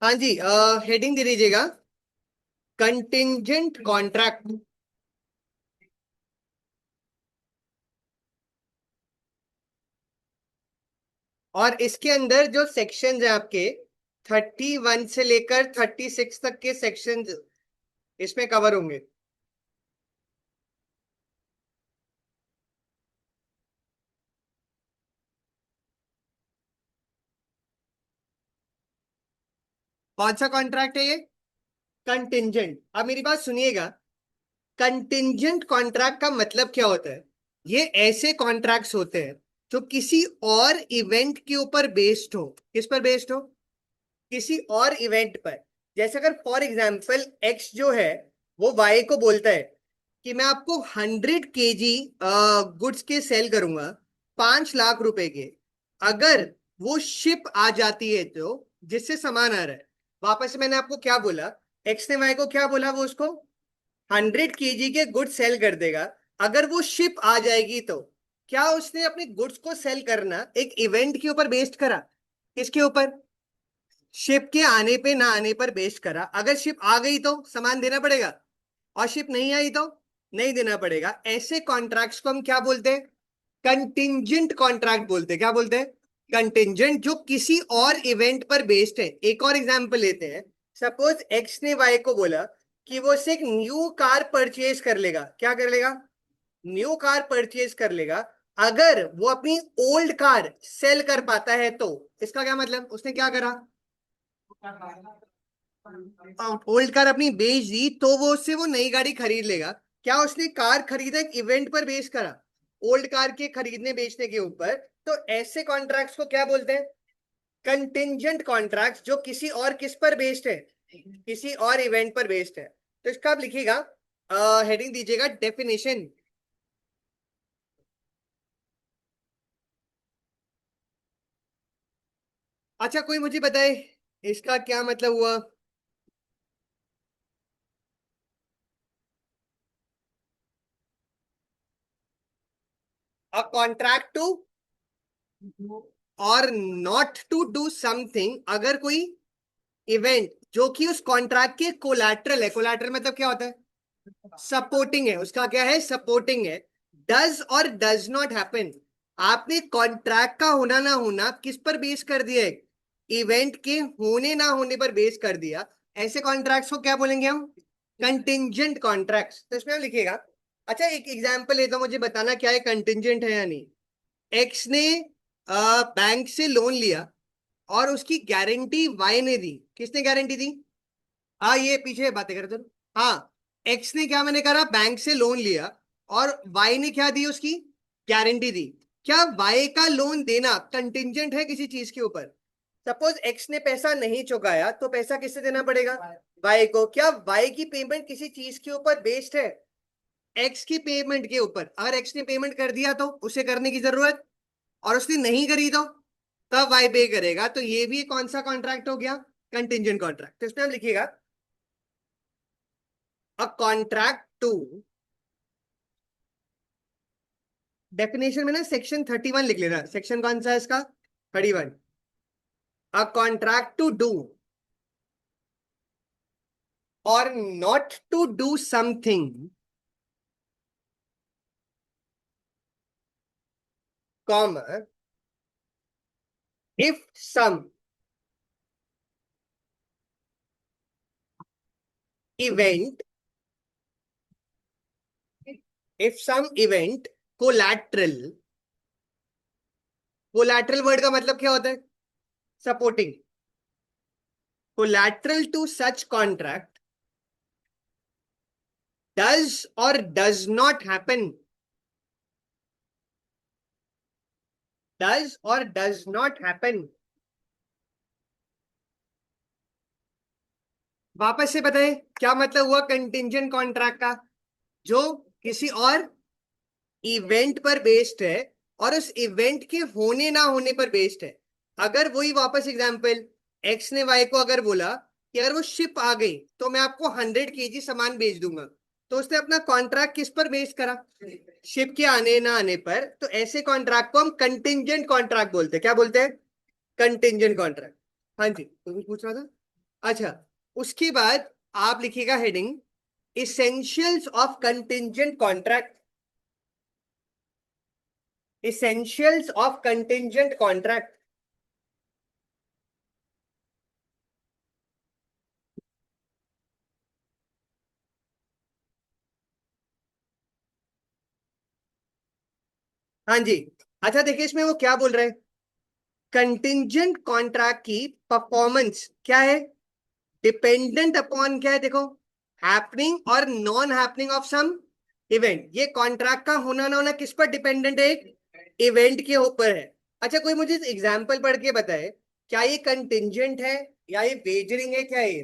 हाँ जी, हेडिंग दे दीजिएगा, contingent contract. और इसके अंदर जो सेक्शन है आपके 31 से लेकर 36 तक के सेक्शन इसमें कवर होंगे। कौन सा कॉन्ट्रैक्ट है ये? कंटिंजेंट। अब मेरी बात सुनिएगा, कंटिंजेंट कॉन्ट्रैक्ट का मतलब क्या होता है? ये ऐसे कॉन्ट्रैक्ट्स होते हैं जो किसी और इवेंट के ऊपर बेस्ड हो। किस पर बेस्ड हो? किसी और इवेंट पर। जैसे अगर फॉर एग्जाम्पल एक्स जो है वो वाई को बोलता है कि मैं आपको 100 kg गुड्स के सेल करूंगा 5 लाख रुपए के। अगर वो शिप आ जाती है तो जिससे सामान आ रहा है, वापस से मैंने आपको क्या बोला, एक्स ने वाई को क्या बोला, वो उसको 100 kg के गुड्स सेल कर देगा। अगर वो शिप आ जाएगी तो क्या उसने अपने गुड्स को सेल करना एक इवेंट के ऊपर बेस्ड करा? किसके ऊपर? शिप के आने पे ना आने पर बेस्ड करा। अगर शिप आ गई तो सामान देना पड़ेगा, और शिप नहीं आई तो नहीं देना पड़ेगा। ऐसे कॉन्ट्रैक्ट्स को हम क्या बोलते हैं? कंटिंजेंट कॉन्ट्रैक्ट बोलते हैं। क्या बोलते हैं? कंटिंजेंट, जो किसी और इवेंट पर बेस्ड है। एक और एग्जांपल लेते हैं। सपोज एक्स ने वाई को बोला कि वो से एक न्यू कार परचेज कर लेगा। क्या कर लेगा? न्यू कार परचेज कर लेगा। अगर वो अपनी ओल्ड कार सेल कर पाता है तो इसका क्या मतलब, उसने क्या करा? ओल्ड कार अपनी बेच दी तो वो उससे वो नई गाड़ी खरीद लेगा। क्या उसने कार खरीदा एक इवेंट पर बेस करा, ओल्ड कार के खरीदने बेचने के ऊपर? तो ऐसे कॉन्ट्रैक्ट्स को क्या बोलते हैं? कंटिंजेंट कॉन्ट्रैक्ट्स, जो किसी और किस पर बेस्ड है? किसी और इवेंट पर बेस्ड है। तो इसका आप लिखिएगा, हेडिंग दीजिएगा डेफिनेशन। अच्छा, कोई मुझे बताए इसका क्या मतलब हुआ? अ कॉन्ट्रैक्ट टू और नॉट टू डू समथिंग। अगर कोई इवेंट जो कि उस कॉन्ट्रैक्ट के कोलैटरल है, कोलैटरल मतलब क्या होता है? सपोर्टिंग है, उसका क्या है? सपोर्टिंग है। डज और डज नॉट हैपन। आपने कॉन्ट्रैक्ट का होना ना होना किस पर बेस कर दिया है? इवेंट के होने ना होने पर बेस कर दिया। ऐसे कॉन्ट्रैक्ट्स को क्या बोलेंगे हम? Contingent contracts. तो इसमें हम लिखिएगा। अच्छा, एक एग्जांपल है तो मुझे बताना क्या है कंटिंजेंट है या नहीं। एक्स ने बैंक से लोन लिया और उसकी गारंटी वाई ने दी। किसने गारंटी दी? हाँ, ये पीछे बातें करते रहो। हाँ, एक्स ने क्या मैंने करा, बैंक से लोन लिया, और वाई ने क्या दी, उसकी गारंटी दी। क्या वाई का लोन देना कंटिंजेंट है किसी चीज के ऊपर? सपोज एक्स ने पैसा नहीं चुकाया तो पैसा किससे देना पड़ेगा? वाई को। क्या वाई की पेमेंट किसी चीज के ऊपर बेस्ड है? एक्स की पेमेंट के ऊपर। अगर एक्स ने पेमेंट कर दिया तो उसे करने की जरूरत, और उसने नहीं करी तो तब वाई पे करेगा। तो ये भी कौन सा कॉन्ट्रैक्ट हो गया? Contingent contract. तो इसमें हम लिखिएगा, अ कॉन्ट्रैक्ट टू, डेफिनेशन में ना सेक्शन 31 लिख लेना। सेक्शन कौन सा है इसका? 31। अ कॉन्ट्रैक्ट टू डू और not to do something, comma, if some event, if some event collateral. Collateral word का मतलब क्या होता है? Supporting. Collateral to such contract does और डज नॉट हैपन। डज और डज नॉट हैपन। वापस से बताएं क्या मतलब हुआ कंटिंजेंट कॉन्ट्रैक्ट का? जो किसी और इवेंट पर बेस्ड है और उस इवेंट के होने ना होने पर बेस्ड है। अगर वही वापस एग्जांपल, एक्स ने वाई को अगर बोला कि अगर वो शिप आ गई तो मैं आपको 100 kg सामान बेच दूंगा, तो उसने अपना कॉन्ट्रैक्ट किस पर बेस करा? शिप के आने ना आने पर। तो ऐसे कॉन्ट्रैक्ट को हम कंटिंजेंट कॉन्ट्रैक्ट बोलते हैं। क्या बोलते हैं? Contingent contract. हाँ जी, तो कुछ पूछ रहा था। अच्छा, उसके बाद आप लिखिएगा heading essentials of contingent contract. Essentials of contingent contract. हाँ जी। अच्छा देखिए, इसमें वो क्या बोल रहे हैं, कंटिंजेंट कॉन्ट्रैक्ट की परफॉर्मेंस क्या है, डिपेंडेंट अपॉन क्या है, देखो, हैपनिंग और non happening of some event. ये कॉन्ट्रैक्ट का होना ना होना किस पर डिपेंडेंट है, एक इवेंट के ऊपर है। अच्छा, कोई मुझे एग्जांपल पढ़ के बताए, क्या ये कंटिंजेंट है या ये वेजरिंग है, क्या है ये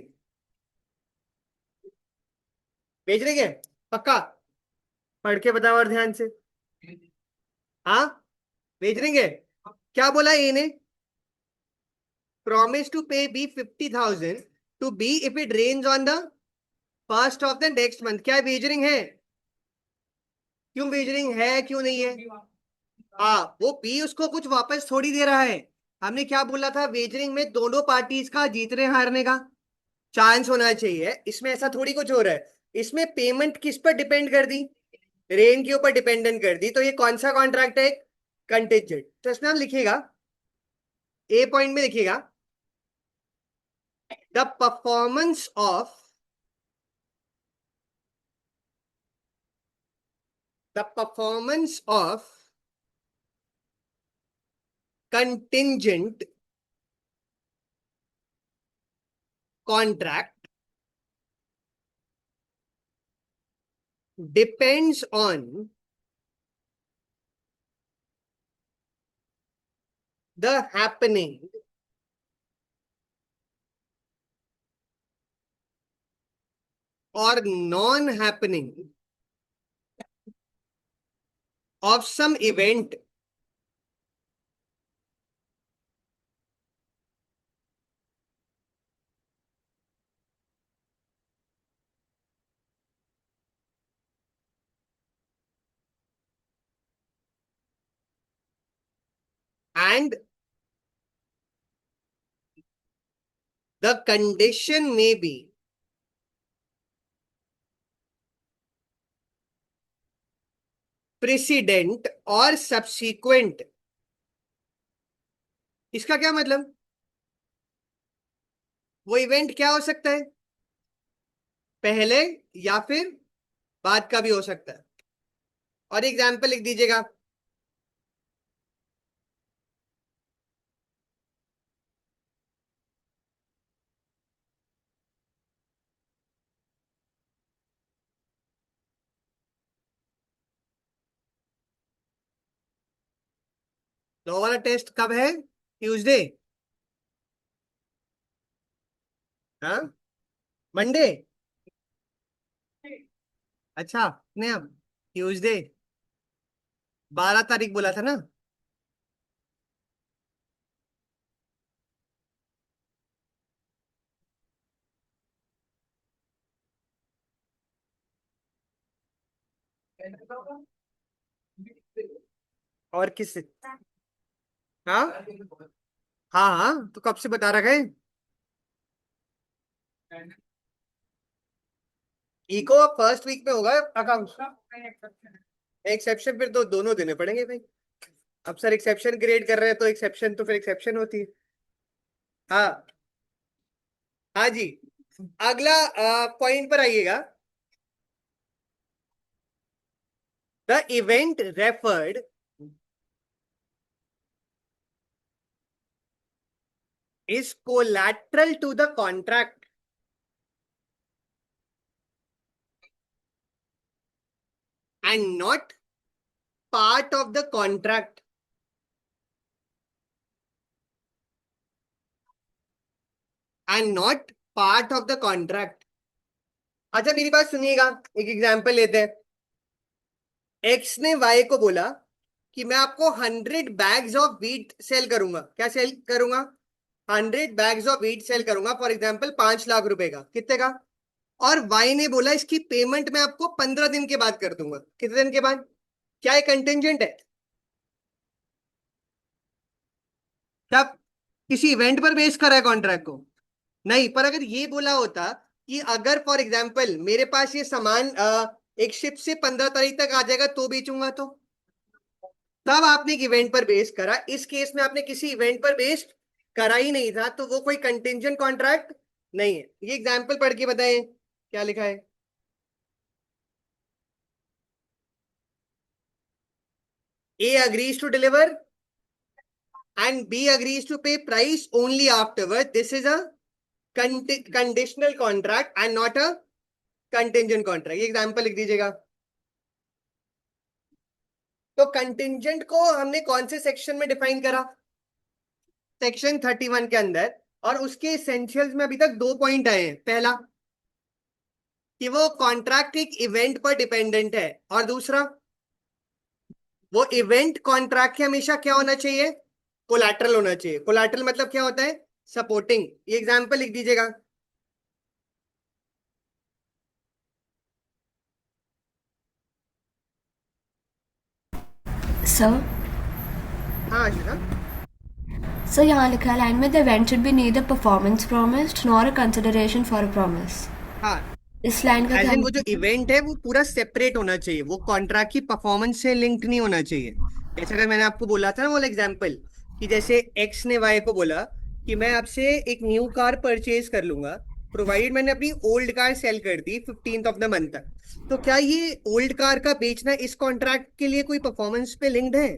वेजरिंग है? पक्का पढ़ के बताओ और ध्यान से। हाँ, वेजरिंग है। क्या बोला ये ने, promise to pay B 50,000 to B if it rains on the first of the next month. क्या वेजरिंग है? क्यों वेजरिंग है, क्यों नहीं है? हाँ, वो बी उसको कुछ वापस थोड़ी दे रहा है। हमने क्या बोला था, वेजरिंग में दोनों पार्टीज का जीतने हारने का चांस होना चाहिए। इसमें ऐसा थोड़ी कुछ हो रहा है। इसमें पेमेंट किस पर डिपेंड कर दी, रेन के ऊपर डिपेंडेंट कर दी। तो ये कौन सा कॉन्ट्रैक्ट है, कंटेंजेंट। तो इसमें हम लिखिएगा, ए पॉइंट में लिखिएगा, the performance of the performance of contingent contract depends on the happening or non-happening of some event and the condition may be precedent or subsequent। इसका क्या मतलब, वो इवेंट क्या हो सकता है, पहले या फिर बाद का भी हो सकता है। और एग्जाम्पल लिख दीजिएगा। तो वाला टेस्ट कब है, ट्यूसडे? हाँ, मंडे। अच्छा, नहीं, अब ट्यूसडे 12 तारीख बोला था ना। और किस, हाँ हाँ हाँ, तो कब से बता रखा है। इको फर्स्ट वीक में होगा अकाउंट। एक्सेप्शन फिर तो दोनों देने पड़ेंगे भाई। अब सर एक्सेप्शन क्रिएट कर रहे हैं तो एक्सेप्शन तो फिर एक्सेप्शन होती है। हाँ हाँ जी। अगला पॉइंट पर आइएगा, the event referred is collateral to the contract and not part of the contract। and not part of the contract। अच्छा मेरी बात सुनिएगा, एक एग्जांपल लेते हैं। एक्स ने वाई को बोला कि मैं आपको 100 बैग्स ऑफ वीट सेल करूंगा। क्या सेल करूंगा, 100 बैग्स ऑफ वीट सेल करूंगा, फॉर एग्जाम्पल 5 लाख रुपए का, कितने का। और वाई ने बोला इसकी पेमेंट मैं आपको 15 दिन के बाद कर दूंगा। कितने दिन के बाद? क्या ये कंटेंजेंट है? क्या किसी इवेंट पर बेस करा है कॉन्ट्रैक्ट को? नहीं, पर अगर ये बोला होता कि अगर फॉर एग्जाम्पल मेरे पास ये सामान एक शिप से 15 तारीख तक आ जाएगा तो बेचूंगा, तो तब आपने एक इवेंट पर बेस करा। इस केस में आपने किसी इवेंट पर बेस करा ही नहीं था, तो वो कोई कंटिंजेंट कॉन्ट्रैक्ट नहीं है। ये एग्जाम्पल पढ़ के बताएं क्या लिखा है। A agrees to deliver and B agrees to pay price only afterward. This is a conditional contract and not a contingent contract. ये एग्जाम्पल लिख दीजिएगा। तो कंटिंजेंट को हमने कौन से सेक्शन में डिफाइन करा? सेक्शन 31 के अंदर। और उसके एसेंशियल्स में अभी तक दो पॉइंट आए हैं। पहला कि वो कॉन्ट्रैक्ट एक इवेंट पर डिपेंडेंट है, और दूसरा वो इवेंट कॉन्ट्रैक्ट के हमेशा क्या होना चाहिए? कोलैटरल होना चाहिए। कोलैटरल मतलब क्या होता है? सपोर्टिंग। ये एग्जाम्पल लिख दीजिएगा। सर हाँ आशिता। सर यहाँ लिखा है लाइन में the event should be neither performance promised nor a consideration for a promise. हाँ, इस लाइन का एज क्या इन वो जो मतलब? इवेंट है वो पूरा सेपरेट होना चाहिए, वो कॉन्ट्रैक्ट की परफॉर्मेंस से लिंक्ड नहीं होना चाहिए। जैसे अगर मैंने आपको बोला था ना वो एग्जांपल, कि जैसे एक्स ने वाई को बोला कि मैं आपसे एक न्यू कार परचेज कर लूंगा प्रोवाइड मैंने अपनी ओल्ड कार सेल कर दी 15th ऑफ द मंथ तक। तो क्या ये ओल्ड कार का बेचना इस कॉन्ट्रैक्ट के लिए कोई परफॉर्मेंस पे लिंक्ड है?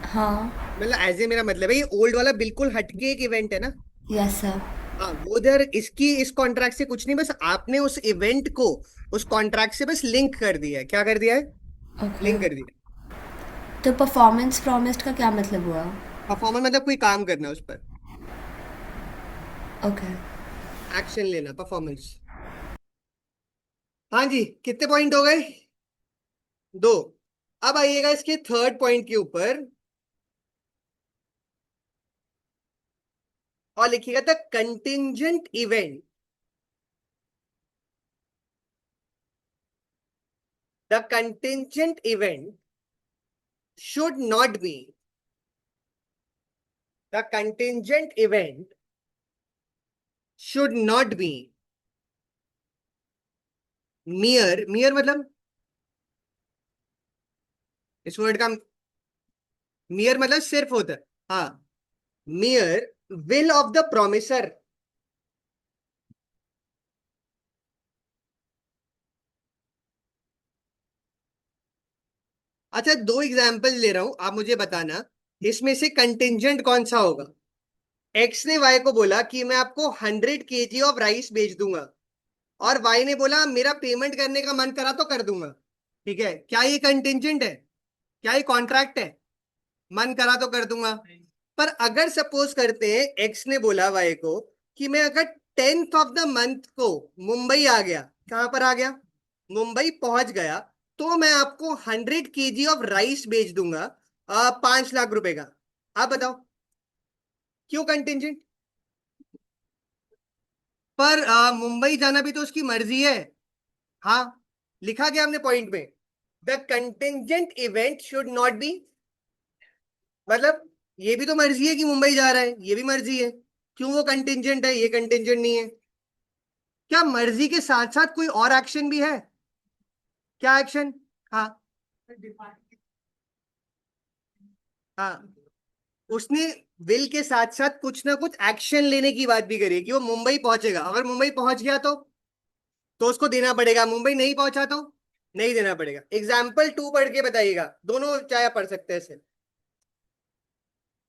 हाँ। मतलब एज ए मेरा मतलब है ये ओल्ड वाला बिल्कुल हटके एक इवेंट है ना। Yes sir. हाँ, वो उधर इसकी इस कॉन्ट्रैक्ट से कुछ नहीं, बस आपने उस इवेंट को उस कॉन्ट्रैक्ट से बस लिंक कर दिया है। क्या कर दिया है? ओके। लिंक कर दिया। तो परफॉर्मेंस प्रॉमिस्ड का क्या मतलब हुआ? परफॉर्मर मतलब कोई काम करना उस पर, ओके। एक्शन लेना, परफॉर्मेंस। हाँ जी, कितने पॉइंट हो गए? दो। अब आइएगा इसके थर्ड पॉइंट के ऊपर, और लिखिएगा the contingent event. The contingent event should not be, the contingent event should not be मियर, मियर मतलब इस वर्ड का मियर मतलब सिर्फ होता है। हाँ, मियर विल ऑफ द प्रोमिसर। अच्छा, दो एग्जाम्पल ले रहा हूं, आप मुझे बताना इसमें से कंटिंजेंट कौन सा होगा। एक्स ने वाई को बोला कि मैं आपको 100 kg ऑफ राइस बेच दूंगा, और वाई ने बोला मेरा पेमेंट करने का मन करा तो कर दूंगा। ठीक है, क्या ये कंटिंजेंट है? क्या ये कॉन्ट्रैक्ट है? मन करा तो कर दूंगा। पर अगर सपोज करते हैं एक्स ने बोला वाई को कि मैं अगर 10th ऑफ द मंथ को मुंबई आ गया, कहां पर आ गया? मुंबई पहुंच गया, तो मैं आपको 100 kg ऑफ राइस बेच दूंगा 5 लाख रुपए का। आप बताओ क्यों कंटिंजेंट? पर मुंबई जाना भी तो उसकी मर्जी है। हाँ, लिखा गया हमने पॉइंट में, the contingent event should not be, मतलब ये भी तो मर्जी है कि मुंबई जा रहा है, ये भी मर्जी है। क्यों वो कंटिंजेंट है, ये कंटिंजेंट नहीं है? क्या मर्जी के साथ साथ कोई और एक्शन भी है? क्या एक्शन? हाँ। हाँ, उसने विल के साथ साथ कुछ ना कुछ एक्शन लेने की बात भी करी है कि वो मुंबई पहुंचेगा। अगर मुंबई पहुंच गया तो उसको देना पड़ेगा, मुंबई नहीं पहुंचा तो नहीं देना पड़ेगा। एग्जाम्पल 2 पढ़ के बताइएगा, दोनों चाहे आप पढ़ सकते हैं इसे।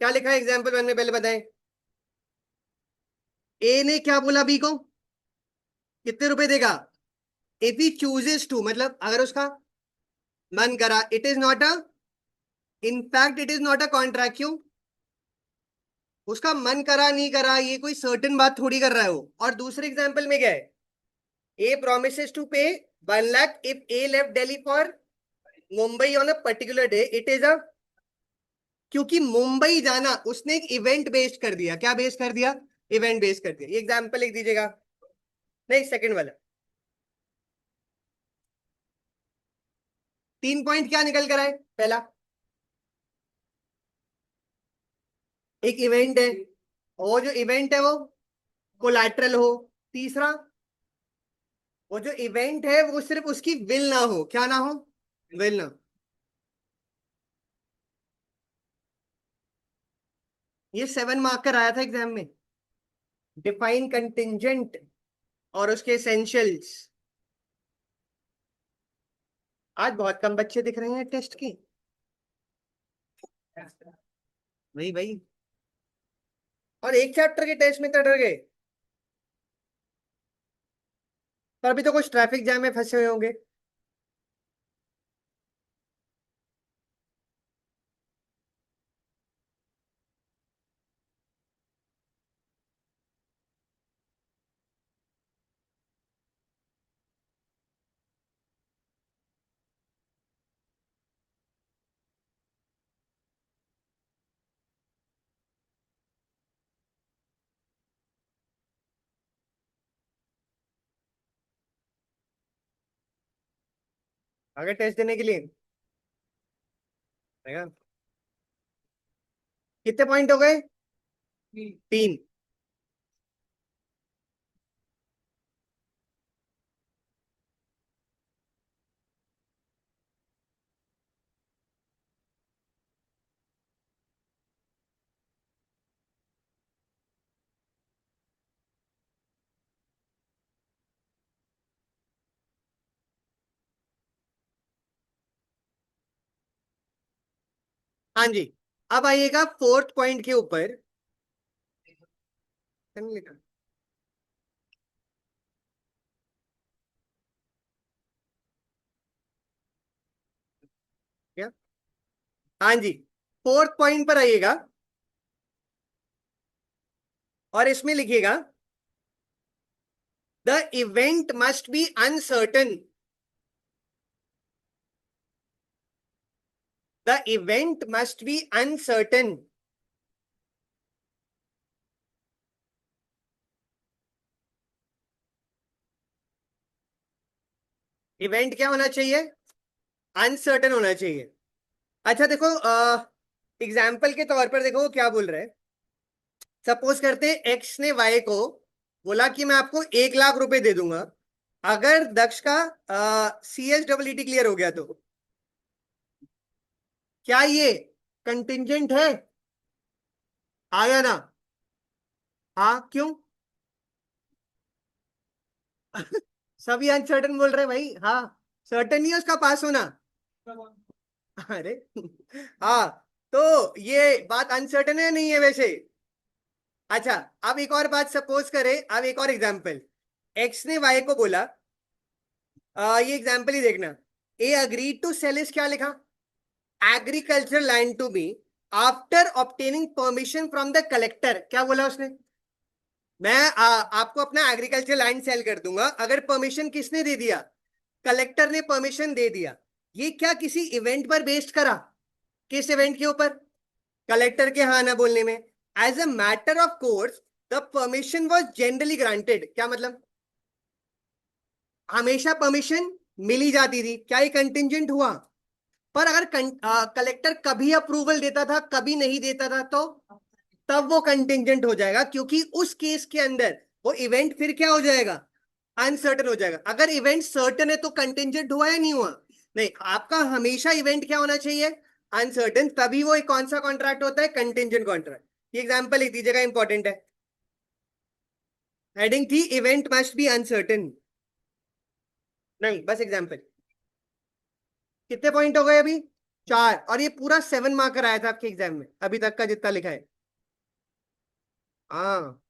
क्या लिखा है एग्जाम्पल 1 में, पहले बताएं। ए ने क्या बोला बी को? कितने रुपए देगा? इफ ही चूजेस टू, मतलब अगर उसका मन करा, it is not a, in fact it is not a contract. क्यों? उसका मन करा नहीं करा ये कोई सर्टेन बात थोड़ी कर रहा है वो। और दूसरे एग्जाम्पल में क्या है? ए प्रोमिसेस टू पे 1 lakh if A left Delhi for Mumbai on a particular day, it is a, क्योंकि मुंबई जाना उसने एक इवेंट बेस्ड कर दिया। क्या बेस्ड कर दिया? इवेंट बेस्ड कर दिया। ये एग्जाम्पल लिख दीजिएगा। नहीं, सेकंड वाला। 3 पॉइंट क्या निकल कर आए? पहला, एक इवेंट है, वो जो इवेंट है वो कोलैटरल हो। तीसरा, वो जो इवेंट है वो सिर्फ उसकी विल ना हो, क्या ना हो, विल ना। ये 7 मार्क का आया था एग्जाम में। डिफाइन कंटिंजेंट और उसके एसेंशियल्स। आज बहुत कम बच्चे दिख रहे हैं टेस्ट की। वही भाई। और एक चैप्टर के टेस्ट में तो डर गए। पर अभी तो कुछ ट्रैफिक जैम में फंसे हुए होंगे। अगर टेस्ट देने के लिए रहेगा। कितने पॉइंट हो गए? 3। हाँ जी। अब आइएगा फोर्थ पॉइंट के ऊपर। मैंने लिखा क्या? हाँ जी। फोर्थ पॉइंट पर आइएगा और इसमें लिखिएगा the event must be uncertain. The event must be uncertain. Event क्या होना चाहिए? अनसर्टन होना चाहिए। अच्छा देखो, एग्जाम्पल के तौर पर देखो वो क्या बोल रहा है। सपोज करते एक्स ने वाई को बोला कि मैं आपको 1 लाख रुपए दे दूंगा अगर दक्ष का CSEE क्लियर हो गया तो। क्या ये कंटिंजेंट है? आया ना? हाँ, क्यों? सभी अनसर्टन बोल रहे भाई, हाँ। सर्टन नहीं है उसका पास होना। अरे हाँ। तो ये बात अनसर्टन है नहीं है वैसे? अच्छा, अब एक और बात सपोज करें, अब एक और एग्जांपल। एक्स ने वाई को बोला, ये एग्जांपल ही देखना। A agreed to sell is क्या लिखा? Agriculture land to B after obtaining permission from the collector. क्या बोला उसने? मैं आपको अपना एग्रीकल्चर लैंड सेल कर दूंगा अगर परमिशन किसने दे दिया? कलेक्टर ने परमिशन दे दिया। ये क्या किसी इवेंट पर बेस्ड करा? किस इवेंट के ऊपर? कलेक्टर के हाँ ना बोलने में। As a matter of course the permission was generally granted. क्या मतलब? हमेशा परमिशन मिली जाती थी। क्या ये कंटिंजेंट हुआ? पर अगर कलेक्टर कभी अप्रूवल देता था कभी नहीं देता था तो तब वो कंटिंजेंट हो जाएगा, क्योंकि उस केस के अंदर वो इवेंट फिर क्या हो जाएगा? अनसर्टन हो जाएगा। अगर इवेंट सर्टन है तो कंटिंजेंट हुआ या नहीं हुआ? नहीं, आपका हमेशा इवेंट क्या होना चाहिए? अनसर्टन। तभी वो एक कौन सा कॉन्ट्रैक्ट होता है? Contingent contract. ये एग्जांपल एक जगह इंपॉर्टेंट है। हेडिंग थी इवेंट मस्ट बी अनसर्टन। नहीं, बस एग्जांपल। कितने पॉइंट हो गए अभी? 4। और ये पूरा 7 मार्कर आया था आपके एग्जाम में अभी तक का जितना लिखा है। हाँ।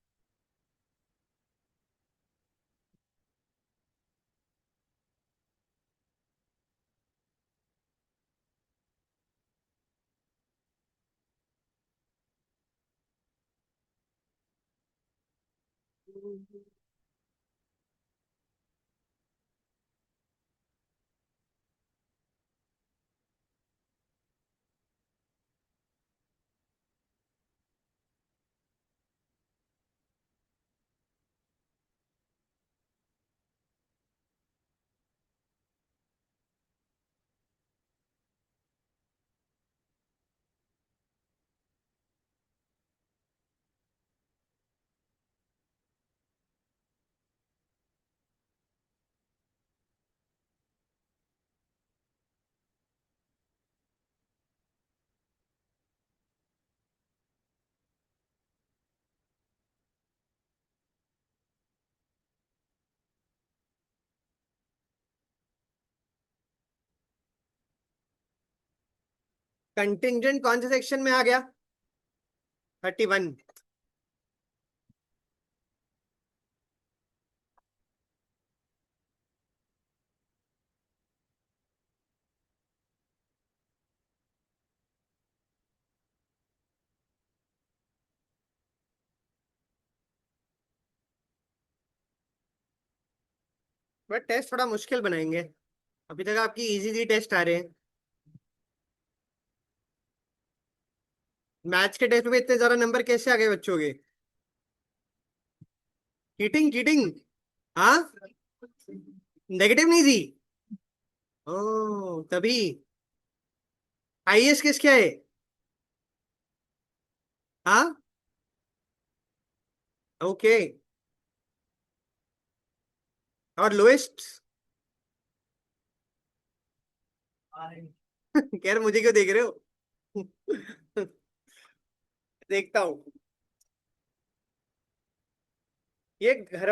कंटिंजेंट कौन से सेक्शन में आ गया? 31। बट टेस्ट थोड़ा मुश्किल बनाएंगे। अभी तक आपकी इजी इजी टेस्ट आ रहे हैं। मैथ्स के टेस्ट में इतने ज्यादा नंबर कैसे आ गए बच्चों के? Cheating cheating. हाँ, नेगेटिव नहीं थी। ओ तभी। हाईएस्ट किसका है? हाँ। ओके। और लोएस्ट? यार मुझे क्यों देख रहे हो? देखता हूँ। ये घर